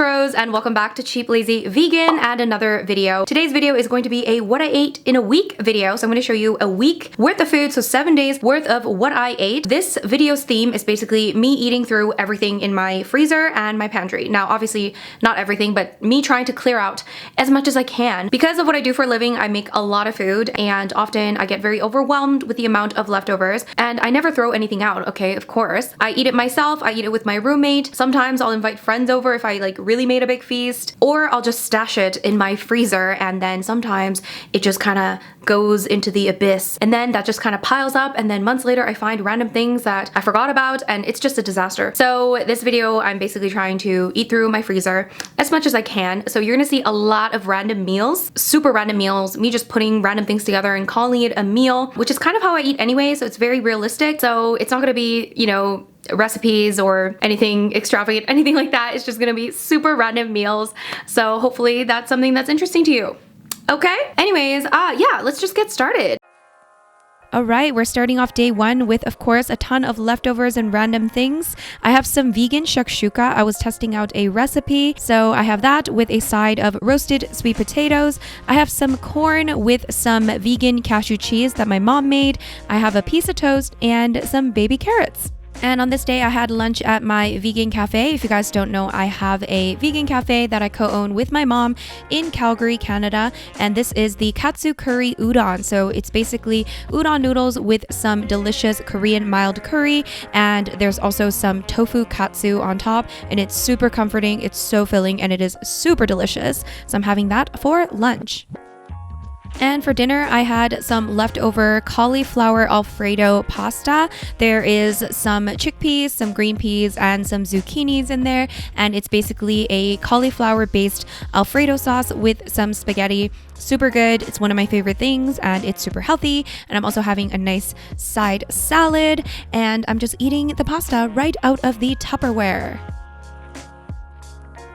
intros and welcome back to Cheap Lazy Vegan and another video. Today's video is going to be a what I ate in a week video. So I'm going to show you a week worth of food, so 7 days worth of what I ate. This video's theme is basically me eating through everything in my freezer and my pantry. Now obviously not everything, but me trying to clear out as much as I can. Because of what I do for a living, I make a lot of food and often I get very overwhelmed with the amount of leftovers, and I never throw anything out, okay, of course. I eat it myself, I eat it with my roommate. Sometimes I'll invite friends over if I like really made a big feast, or I'll just stash it in my freezer, and then sometimes it just kind of goes into the abyss, and then that just kind of piles up, and then months later I find random things that I forgot about, and it's just a disaster. So this video, I'm basically trying to eat through my freezer as much as I can. So you're gonna see a lot of random meals, super random meals, me just putting random things together and calling it a meal, which is kind of how I eat anyway, so it's very realistic. So it's not gonna be, you know, recipes or anything extravagant, anything like that. It's just gonna be super random meals. So hopefully that's something that's interesting to you. Okay, anyways, yeah, let's just get started. All right, we're starting off day one with, of course, a ton of leftovers and random things. I have some vegan shakshuka. I was testing out a recipe, so I have that with a side of roasted sweet potatoes. I have some corn with some vegan cashew cheese that my mom made. I have a piece of toast and some baby carrots. And on this day, I had lunch at my vegan cafe. If you guys don't know, I have a vegan cafe that I co-own with my mom in Calgary, Canada. And this is the katsu curry udon. So it's basically udon noodles with some delicious Korean mild curry. And there's also some tofu katsu on top. And it's super comforting. It's so filling and it is super delicious. So I'm having that for lunch. And for dinner, I had some leftover cauliflower Alfredo pasta. There is some chickpeas, some green peas, and some zucchinis in there. And it's basically a cauliflower-based Alfredo sauce with some spaghetti. Super good. It's one of my favorite things and it's super healthy. And I'm also having a nice side salad. And I'm just eating the pasta right out of the Tupperware.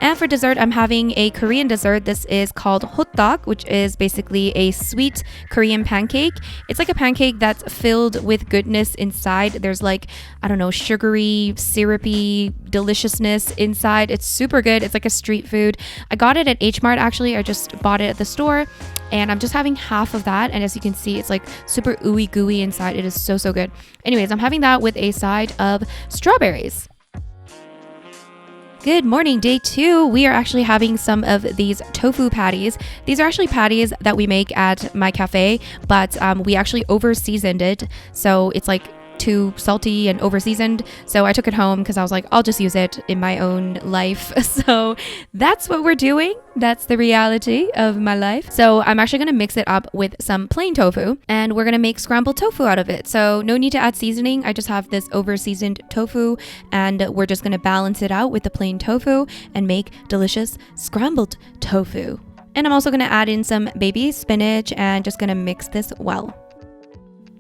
And for dessert, I'm having a Korean dessert. This is called hotteok, which is basically a sweet Korean pancake. It's like a pancake that's filled with goodness inside. There's like, I don't know, sugary, syrupy deliciousness inside. It's super good. It's like a street food. I got it at H Mart actually. I just bought it at the store and I'm just having half of that. And as you can see, it's like super ooey gooey inside. It is so, so good. Anyways, I'm having that with a side of strawberries. Good morning, day two. We are actually having some of these tofu patties. These are actually patties that we make at my cafe, but we actually over-seasoned it. So it's like too salty and over-seasoned. So I took it home because I was like, I'll just use it in my own life. So that's what we're doing. That's the reality of my life. So I'm actually going to mix it up with some plain tofu and we're going to make scrambled tofu out of it. So no need to add seasoning. I just have this over-seasoned tofu and we're just going to balance it out with the plain tofu and make delicious scrambled tofu. And I'm also going to add in some baby spinach and just going to mix this well.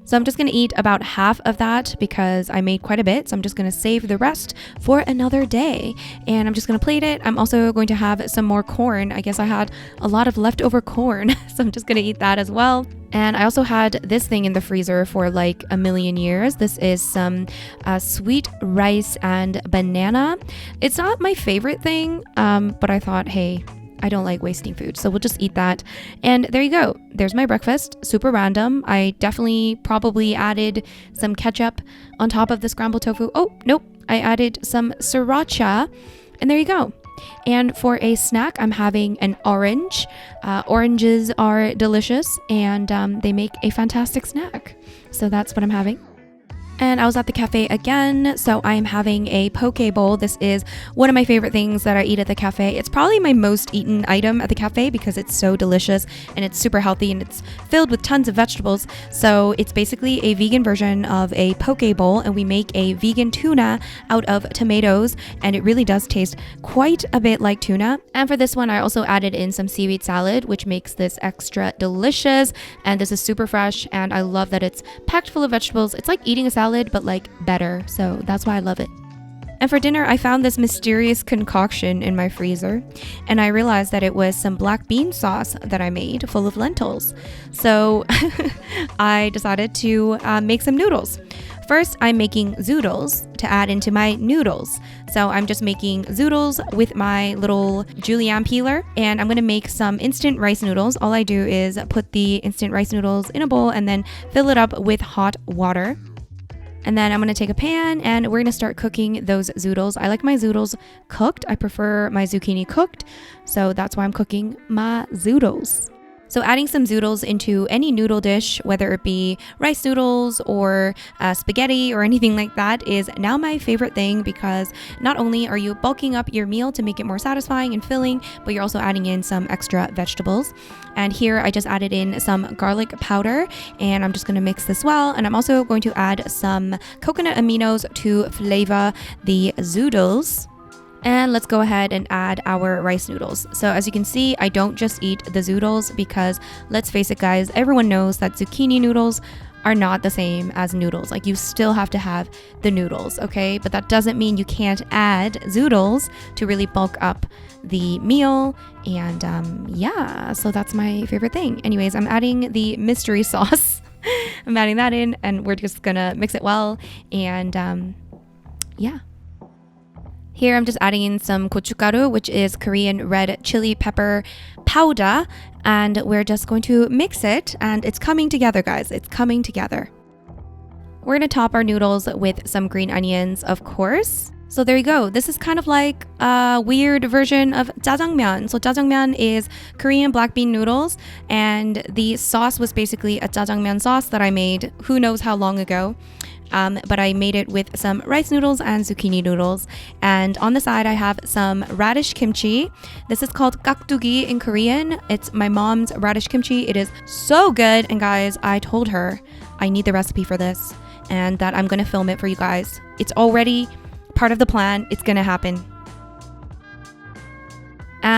So I'm just going to eat about half of that because I made quite a bit. So I'm just going to save the rest for another day. And I'm just going to plate it. I'm also going to have some more corn. I guess I had a lot of leftover corn. So I'm just going to eat that as well. And I also had this thing in the freezer for like a million years. This is some sweet rice and banana. It's not my favorite thing, but I thought, hey, I don't like wasting food, so we'll just eat that. And there you go. There's my breakfast. Super random. I definitely probably added some ketchup on top of the scrambled tofu. Oh, nope. I added some sriracha. And there you go. And for a snack, I'm having an orange. Oranges are delicious and they make a fantastic snack. So that's what I'm having. And I was at the cafe again, so I'm having a poke bowl. This is one of my favorite things that I eat at the cafe. It's probably my most eaten item at the cafe because it's so delicious and it's super healthy and it's filled with tons of vegetables. So it's basically a vegan version of a poke bowl, and we make a vegan tuna out of tomatoes, and it really does taste quite a bit like tuna. And for this one, I also added in some seaweed salad, which makes this extra delicious. And this is super fresh, and I love that it's packed full of vegetables. It's like eating a salad, but like better. So that's why I love it. And for dinner, I found this mysterious concoction in my freezer, and I realized that it was some black bean sauce that I made full of lentils. So I decided to make some noodles. First, I'm making zoodles to add into my noodles. So I'm just making zoodles with my little julienne peeler, and I'm gonna make some instant rice noodles. All I do is put the instant rice noodles in a bowl and then fill it up with hot water. And then I'm going to take a pan and we're going to start cooking those zoodles. I like my zoodles cooked. I prefer my zucchini cooked. So that's why I'm cooking my zoodles. So adding some zoodles into any noodle dish, whether it be rice noodles or spaghetti or anything like that, is now my favorite thing, because not only are you bulking up your meal to make it more satisfying and filling, but you're also adding in some extra vegetables. And here I just added in some garlic powder, and I'm just going to mix this well. And I'm also going to add some coconut aminos to flavor the zoodles. And let's go ahead and add our rice noodles. So as you can see, I don't just eat the zoodles, because let's face it guys, everyone knows that zucchini noodles are not the same as noodles. Like, you still have to have the noodles, okay? But that doesn't mean you can't add zoodles to really bulk up the meal. And yeah, so that's my favorite thing. Anyways, I'm adding the mystery sauce. I'm adding that in, and we're just gonna mix it well. And yeah. Here I'm just adding in some gochugaru, which is Korean red chili pepper powder, and we're just going to mix it, and it's coming together, guys. It's coming together. We're going to top our noodles with some green onions, of course. So there you go. This is kind of like a weird version of jjajangmyeon. So jjajangmyeon is Korean black bean noodles, and the sauce was basically a jjajangmyeon sauce that I made who knows how long ago. But I made it with some rice noodles and zucchini noodles. And on the side, I have some radish kimchi. This is called gakdugi in Korean. It's my mom's radish kimchi. It is so good. And guys, I told her I need the recipe for this and that I'm going to film it for you guys. It's already part of the plan. It's going to happen.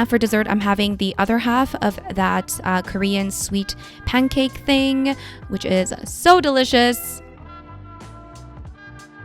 For dessert, I'm having the other half of that Korean sweet pancake thing, which is so delicious.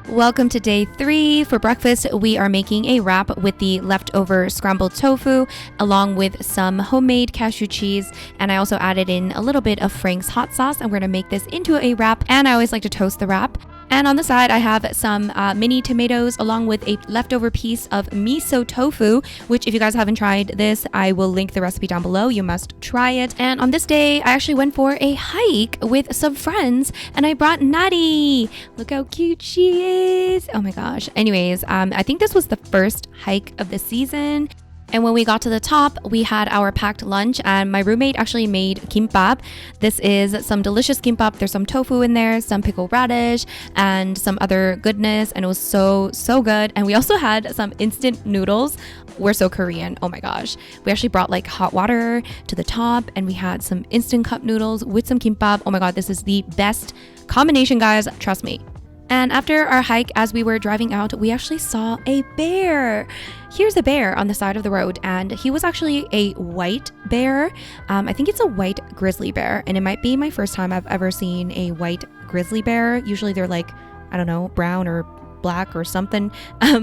Welcome to day 3. For breakfast, we are making a wrap with the leftover scrambled tofu along with some homemade cashew cheese, and I also added in a little bit of Frank's hot sauce, and we're going to make this into a wrap, and I always like to toast the wrap. And on the side, I have some mini tomatoes along with a leftover piece of miso tofu, which if you guys haven't tried this, I will link the recipe down below. You must try it. And on this day, I actually went for a hike with some friends, and I brought Nadi. Look how cute she is. Oh my gosh. Anyways, I think this was the first hike of the season. And when we got to the top, we had our packed lunch, and my roommate actually made kimbap. This is some delicious kimbap. There's some tofu in there, some pickled radish, and some other goodness, and it was so good. And we also had some instant noodles. We're so Korean. Oh my gosh. We actually brought like hot water to the top, and we had some instant cup noodles with some kimbap. Oh my god, this is the best combination, guys. Trust me. And after our hike, as we were driving out, we actually saw a bear. Here's a bear on the side of the road, and he was actually a white bear. I think it's a white grizzly bear, and it might be my first time I've ever seen a white grizzly bear. Usually they're like, I don't know, brown or black or something.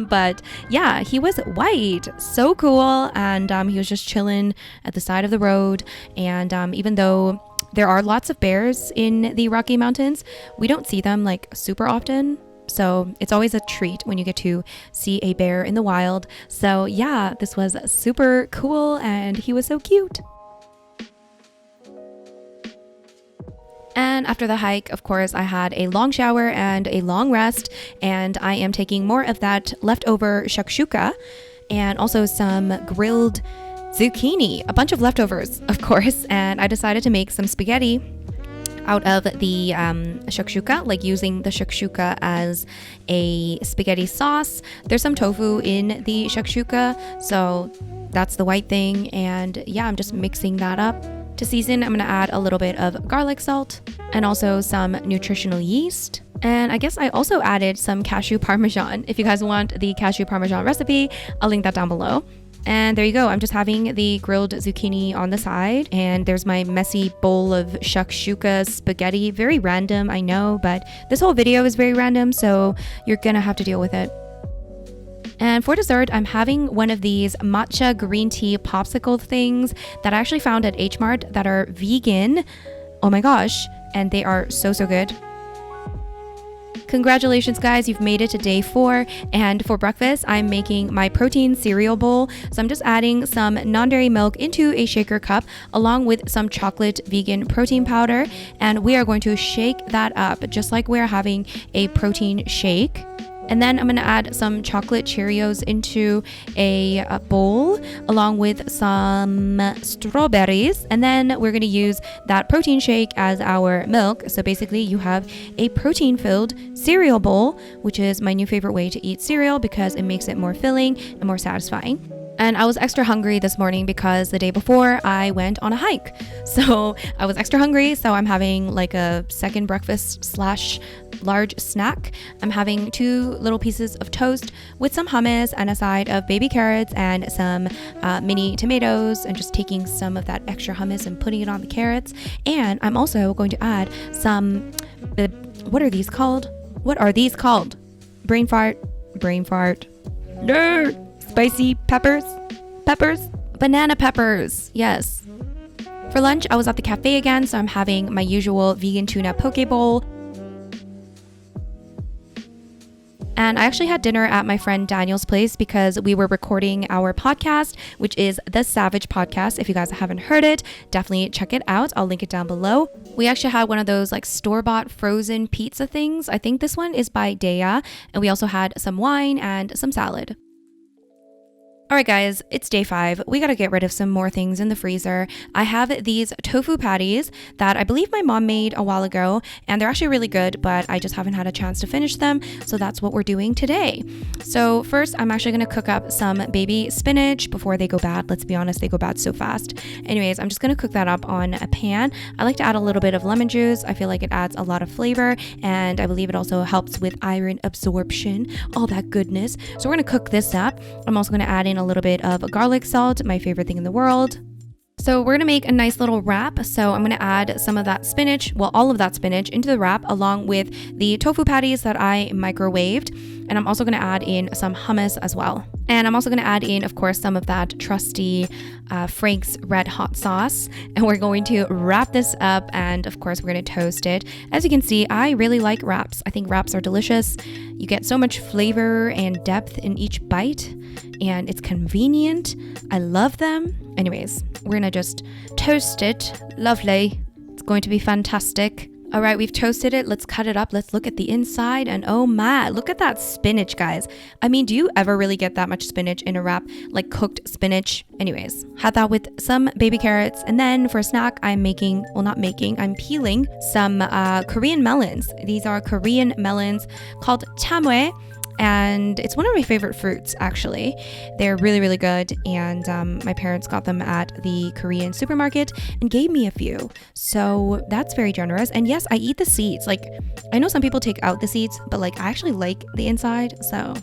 But yeah, he was white. So cool. And he was just chilling at the side of the road. And even though there are lots of bears in the Rocky Mountains, we don't see them like super often. So it's always a treat when you get to see a bear in the wild. So yeah, this was super cool, and he was so cute. And after the hike, of course, I had a long shower and a long rest, and I am taking more of that leftover shakshuka and also some grilled zucchini, a bunch of leftovers, of course, and I decided to make some spaghetti out of the shakshuka, like using the shakshuka as a spaghetti sauce. There's some tofu in the shakshuka, so that's the white thing, and yeah, I'm just mixing that up. To season, I'm gonna add a little bit of garlic salt and also some nutritional yeast. And I guess I also added some cashew parmesan. If you guys want the cashew parmesan recipe, I'll link that down below. And there you go. I'm just having the grilled zucchini on the side, and there's my messy bowl of shakshuka spaghetti. Very random, I know, but this whole video is very random, so you're gonna have to deal with it. And for dessert, I'm having one of these matcha green tea popsicle things that I actually found at H Mart that are vegan. Oh my gosh, and they are so good. Congratulations guys, you've made it to day 4, and for breakfast I'm making my protein cereal bowl. So I'm just adding some non-dairy milk into a shaker cup along with some chocolate vegan protein powder, and we are going to shake that up just like we're having a protein shake. And then I'm going to add some chocolate Cheerios into a bowl along with some strawberries. And then we're going to use that protein shake as our milk. So basically you have a protein-filled cereal bowl, which is my new favorite way to eat cereal because it makes it more filling and more satisfying. And I was extra hungry this morning because the day before I went on a hike. So I was extra hungry. So I'm having like a second breakfast / large snack. I'm having 2 little pieces of toast with some hummus and a side of baby carrots and some mini tomatoes, and just taking some of that extra hummus and putting it on the carrots. And I'm also going to add some, what are these called? Brain fart. Nerd. Spicy peppers, banana peppers, yes. For lunch, I was at the cafe again, so I'm having my usual vegan tuna poke bowl. And I actually had dinner at my friend Daniel's place because we were recording our podcast, which is the SaVeg podcast. If you guys haven't heard it, definitely check it out. I'll link it down below. We actually had one of those like store-bought frozen pizza things. I think this one is by Dea. And we also had some wine and some salad. Alright guys, it's day 5. We gotta get rid of some more things in the freezer. I have these tofu patties that I believe my mom made a while ago, and they're actually really good, but I just haven't had a chance to finish them, so that's what we're doing today. So first, I'm actually gonna cook up some baby spinach before they go bad. Let's be honest, they go bad so fast. Anyways, I'm just gonna cook that up on a pan. I like to add a little bit of lemon juice. I feel like it adds a lot of flavor, and I believe it also helps with iron absorption, all that goodness. So we're gonna cook this up. I'm also gonna add in a little bit of garlic salt, my favorite thing in the world. So we're gonna make a nice little wrap. So I'm gonna add some of that spinach, well, all of that spinach into the wrap along with the tofu patties that I microwaved. And I'm also gonna add in some hummus as well. And I'm also gonna add in, of course, some of that trusty Frank's Red Hot sauce. And we're going to wrap this up, and of course, we're gonna toast it. As you can see, I really like wraps. I think wraps are delicious. You get so much flavor and depth in each bite, and it's convenient. I love them. Anyways, we're gonna just toast it. Lovely. It's going to be fantastic. All right, we've toasted it. Let's cut it up. Let's look at the inside, and oh my, look at that spinach, guys. I mean, do you ever really get that much spinach in a wrap, like cooked spinach? Anyways, had that with some baby carrots, and then for a snack, I'm peeling some Korean melons. These are Korean melons called chamue. And it's one of my favorite fruits, actually. They're really, really good. And my parents got them at the Korean supermarket and gave me a few. So that's very generous. And yes, I eat the seeds. Like, I know some people take out the seeds, but like I actually like the inside. So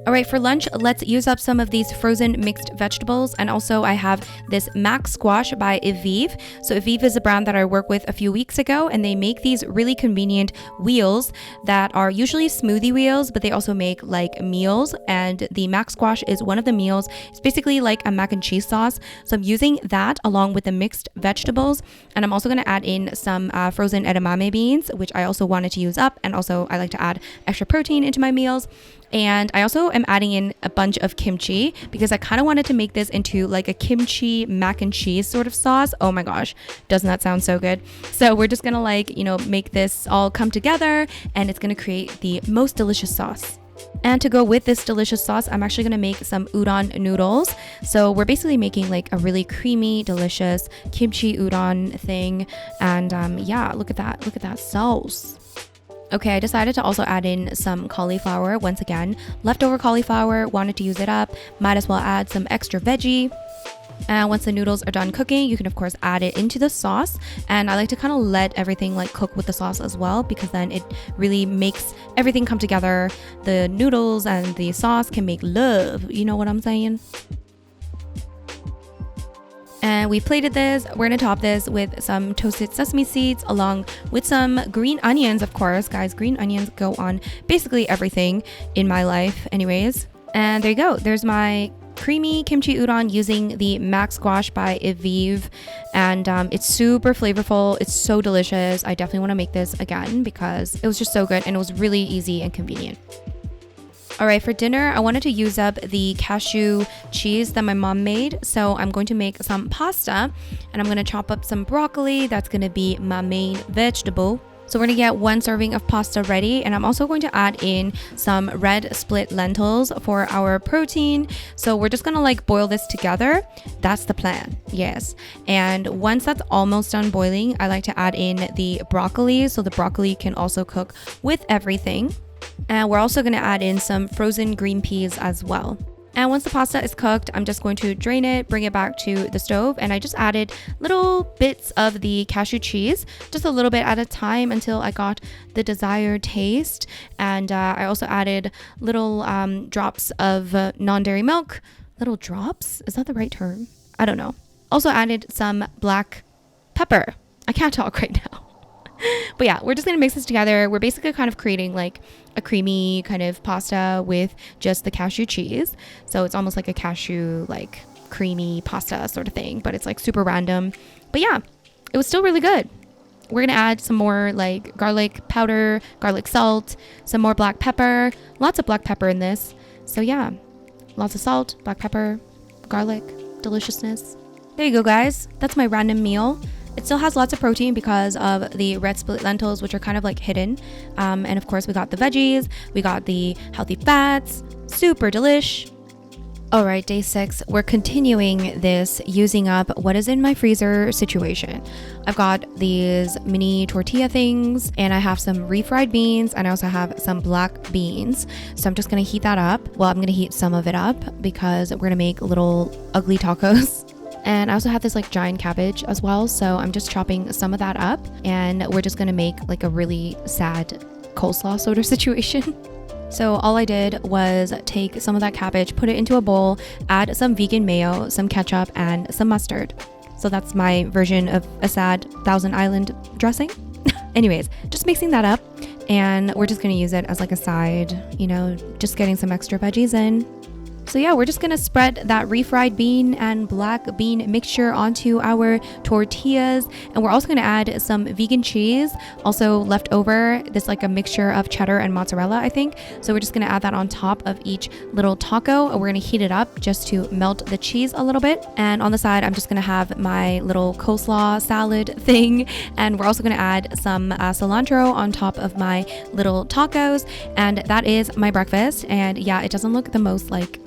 all right, for lunch, let's use up some of these frozen mixed vegetables. And also I have this Max Squash by Evive. So Evive is a brand that I worked with a few weeks ago, and they make these really convenient wheels that are usually smoothie wheels, but they also make like meals. And the Max Squash is one of the meals. It's basically like a mac and cheese sauce. So I'm using that along with the mixed vegetables. And I'm also gonna add in some frozen edamame beans, which I also wanted to use up. And also I like to add extra protein into my meals. And I also am adding in a bunch of kimchi because I kind of wanted to make this into like a kimchi mac and cheese sort of sauce. Oh my gosh, doesn't that sound so good? So we're just gonna make this all come together, and it's gonna create the most delicious sauce. And to go with this delicious sauce, I'm actually gonna make some udon noodles. So we're basically making like a really creamy, delicious kimchi udon thing. And yeah, look at that sauce. Okay, I decided to also add in some cauliflower. Once again, leftover cauliflower, wanted to use it up. Might as well add some extra veggie. And once the noodles are done cooking, you can of course add it into the sauce. And I like to kind of let everything like cook with the sauce as well, because then it really makes everything come together. The noodles and the sauce can make love. You know what I'm saying? And we plated this. We're gonna top this with some toasted sesame seeds along with some green onions, of course. Guys, green onions go on basically everything in my life anyways. And there you go. There's my creamy kimchi udon using the Max Squash by Evive, and it's super flavorful. It's so delicious. I definitely want to make this again because it was just so good and it was really easy and convenient. All right, for dinner, I wanted to use up the cashew cheese that my mom made. So I'm going to make some pasta and I'm going to chop up some broccoli. That's going to be my main vegetable. So we're gonna get 1 serving of pasta ready, and I'm also going to add in some red split lentils for our protein. So we're just gonna like boil this together. That's the plan, yes. And once that's almost done boiling, I like to add in the broccoli, so the broccoli can also cook with everything. And we're also gonna add in some frozen green peas as well. And once the pasta is cooked, I'm just going to drain it, bring it back to the stove, and I just added little bits of the cashew cheese, just a little bit at a time until I got the desired taste. And I also added little drops of non-dairy milk. Little drops? Is that the right term? I don't know. Also added some black pepper. I can't talk right now. But yeah, we're just gonna mix this together. We're basically kind of creating like a creamy kind of pasta with just the cashew cheese. So it's almost like a cashew, like creamy pasta sort of thing, but it's like super random. But yeah, it was still really good. We're gonna add some more like garlic powder, garlic salt, some more black pepper, lots of black pepper in this. So yeah, lots of salt, black pepper, garlic, deliciousness. There you go, guys. That's my random meal. It still has lots of protein because of the red split lentils, which are kind of like hidden. And of course, we got the veggies, we got the healthy fats, super delish. All right, day 6, we're continuing this using up what is in my freezer situation. I've got these mini tortilla things, and I have some refried beans, and I also have some black beans. So I'm just gonna heat that up. Well, I'm gonna heat some of it up because we're gonna make little ugly tacos. And I also have this like giant cabbage as well. So I'm just chopping some of that up, and we're just gonna make like a really sad coleslaw sort of situation. So all I did was take some of that cabbage, put it into a bowl, add some vegan mayo, some ketchup, and some mustard. So that's my version of a sad Thousand Island dressing. Anyways, just mixing that up, and we're just gonna use it as like a side, you know, just getting some extra veggies in. So yeah, we're just gonna spread that refried bean and black bean mixture onto our tortillas, and we're also gonna add some vegan cheese, also left over. This like a mixture of cheddar and mozzarella, I think. So we're just gonna add that on top of each little taco, and we're gonna heat it up just to melt the cheese a little bit. And on the side, I'm just gonna have my little coleslaw salad thing, and we're also gonna add some cilantro on top of my little tacos, and that is my breakfast. And yeah, it doesn't look the most like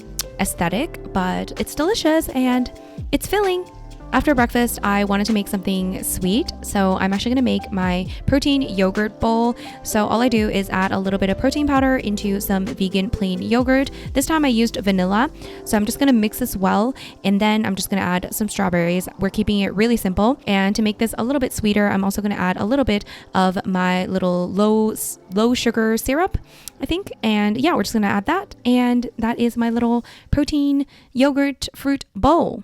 aesthetic, but it's delicious and it's filling. After breakfast, I wanted to make something sweet, so I'm actually gonna make my protein yogurt bowl. So all I do is add a little bit of protein powder into some vegan plain yogurt. This time I used vanilla, so I'm just gonna mix this well, and then I'm just gonna add some strawberries. We're keeping it really simple, and to make this a little bit sweeter, I'm also gonna add a little bit of my little low sugar syrup, I think. And yeah, we're just gonna add that, and that is my little protein yogurt fruit bowl.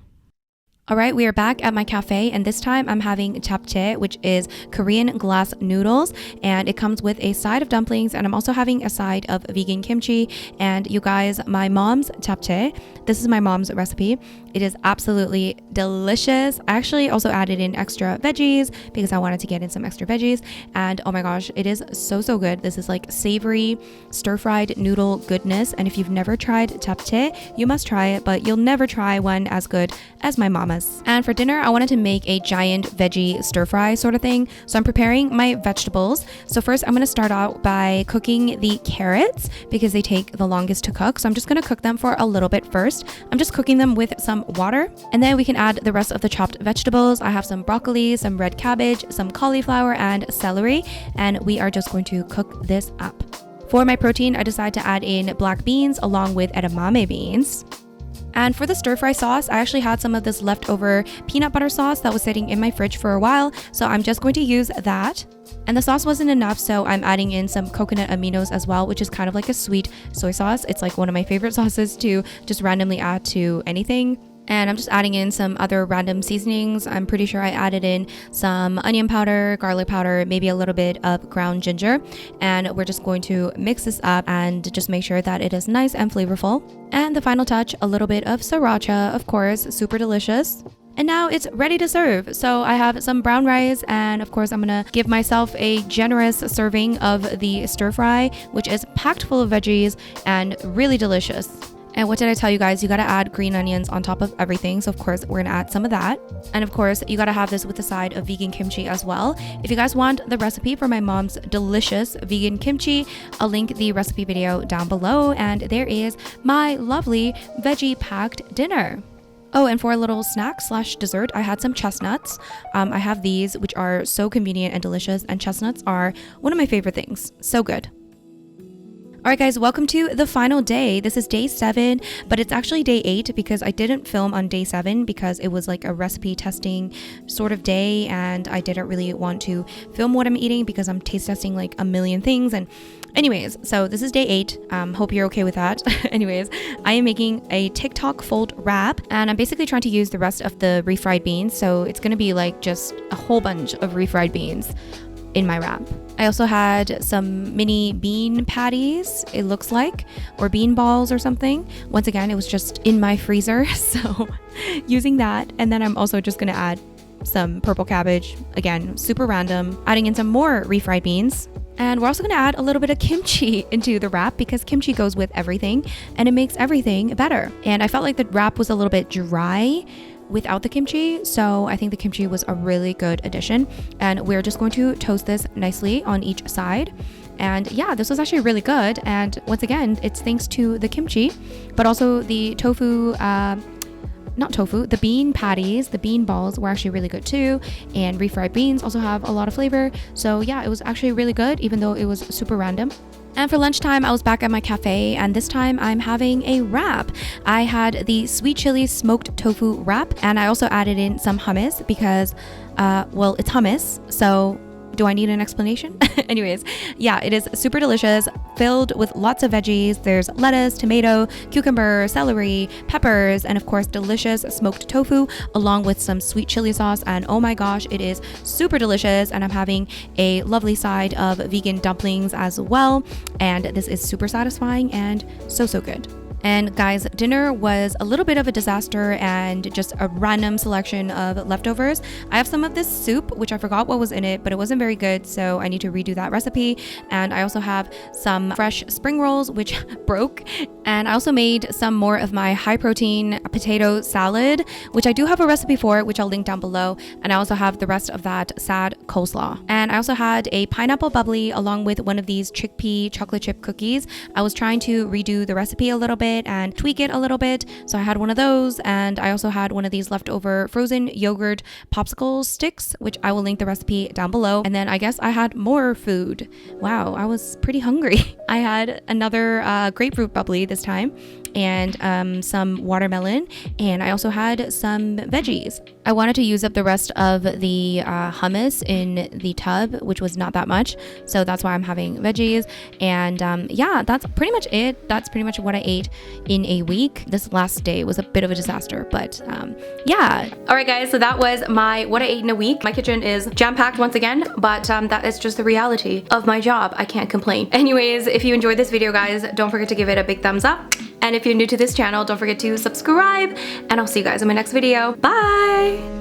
All right, we are back at my cafe, and this time I'm having japchae, which is Korean glass noodles, and it comes with a side of dumplings, and I'm also having a side of vegan kimchi. And you guys, my mom's japchae, this is my mom's recipe. It is absolutely delicious. I actually also added in extra veggies because I wanted to get in some extra veggies, and oh my gosh, it is so good. This is like savory stir-fried noodle goodness, and if you've never tried japchae, you must try it, but you'll never try one as good as my mama's. And for dinner, I wanted to make a giant veggie stir fry sort of thing. So I'm preparing my vegetables. So first I'm going to start out by cooking the carrots because they take the longest to cook. So I'm just going to cook them for a little bit first. I'm just cooking them with some water, and then we can add the rest of the chopped vegetables. I have some broccoli, some red cabbage, some cauliflower, and celery, and we are just going to cook this up. For my protein, I decided to add in black beans along with edamame beans. And for the stir fry sauce, I actually had some of this leftover peanut butter sauce that was sitting in my fridge for a while, so I'm just going to use that. And the sauce wasn't enough, so I'm adding in some coconut aminos as well, which is kind of like a sweet soy sauce. It's like one of my favorite sauces to just randomly add to anything. And I'm just adding in some other random seasonings. I'm pretty sure I added in some onion powder, garlic powder, maybe a little bit of ground ginger. And we're just going to mix this up and just make sure that it is nice and flavorful. And the final touch, a little bit of sriracha, of course, super delicious. And now it's ready to serve. So I have some brown rice, and of course I'm gonna give myself a generous serving of the stir fry, which is packed full of veggies and really delicious. And what did I tell you guys? You gotta add green onions on top of everything. So of course we're gonna add some of that. And of course you gotta have this with a side of vegan kimchi as well. If you guys want the recipe for my mom's delicious vegan kimchi, I'll link the recipe video down below. And there is my lovely veggie packed dinner. Oh, and for a little snack / dessert, I had some chestnuts. I have these, which are so convenient and delicious, and chestnuts are one of my favorite things. So good. All right, guys, welcome to the final day. This is day 7, but it's actually day 8 because I didn't film on day 7 because it was like a recipe testing sort of day, and I didn't really want to film what I'm eating because I'm taste testing like a million things. And anyways, so this is day 8. Hope you're okay with that. Anyways, I am making a TikTok fold wrap, and I'm basically trying to use the rest of the refried beans. So it's gonna be like just a whole bunch of refried beans in my wrap. I also had some mini bean patties, it looks like, or bean balls or something. Once again, it was just in my freezer, so using that. And then I'm also just gonna add some purple cabbage, again, super random, adding in some more refried beans. And we're also gonna add a little bit of kimchi into the wrap because kimchi goes with everything and it makes everything better. And I felt like the wrap was a little bit dry without the kimchi, so I think the kimchi was a really good addition. And we're just going to toast this nicely on each side. And yeah, this was actually really good. And once again, it's thanks to the kimchi, but also the tofu, not tofu, the bean patties, the bean balls were actually really good too. And refried beans also have a lot of flavor. So yeah, it was actually really good, even though it was super random. And for lunchtime, I was back at my cafe, and this time I'm having a wrap. I had the sweet chili smoked tofu wrap, and I also added in some hummus because, well, it's hummus, so do I need an explanation? Anyways, yeah, it is super delicious, filled with lots of veggies. There's lettuce, tomato, cucumber, celery, peppers, and of course, delicious smoked tofu, along with some sweet chili sauce. And oh my gosh, it is super delicious. And I'm having a lovely side of vegan dumplings as well. And this is super satisfying and so good. And guys, dinner was a little bit of a disaster and just a random selection of leftovers. I have some of this soup, which I forgot what was in it, but it wasn't very good, so I need to redo that recipe. And I also have some fresh spring rolls, which broke. And I also made some more of my high protein potato salad, which I do have a recipe for, which I'll link down below. And I also have the rest of that sad coleslaw. And I also had a pineapple bubbly along with one of these chickpea chocolate chip cookies. I was trying to redo the recipe a little bit and tweak it a little bit, so I had one of those. And I also had one of these leftover frozen yogurt popsicle sticks, which I will link the recipe down below. And then I guess I had more food. Wow, I was pretty hungry. I had another grapefruit bubbly this time, and some watermelon, and I also had some veggies. I wanted to use up the rest of the hummus in the tub, which was not that much, so that's why I'm having veggies. And yeah, that's pretty much it. That's pretty much what I ate in a week. This last day was a bit of a disaster, but yeah. All right, guys, so that was my what I ate in a week. My kitchen is jam-packed once again, but that is just the reality of my job. I can't complain. Anyways, if you enjoyed this video, guys, don't forget to give it a big thumbs up. And if you're new to this channel, don't forget to subscribe, and I'll see you guys in my next video. Bye!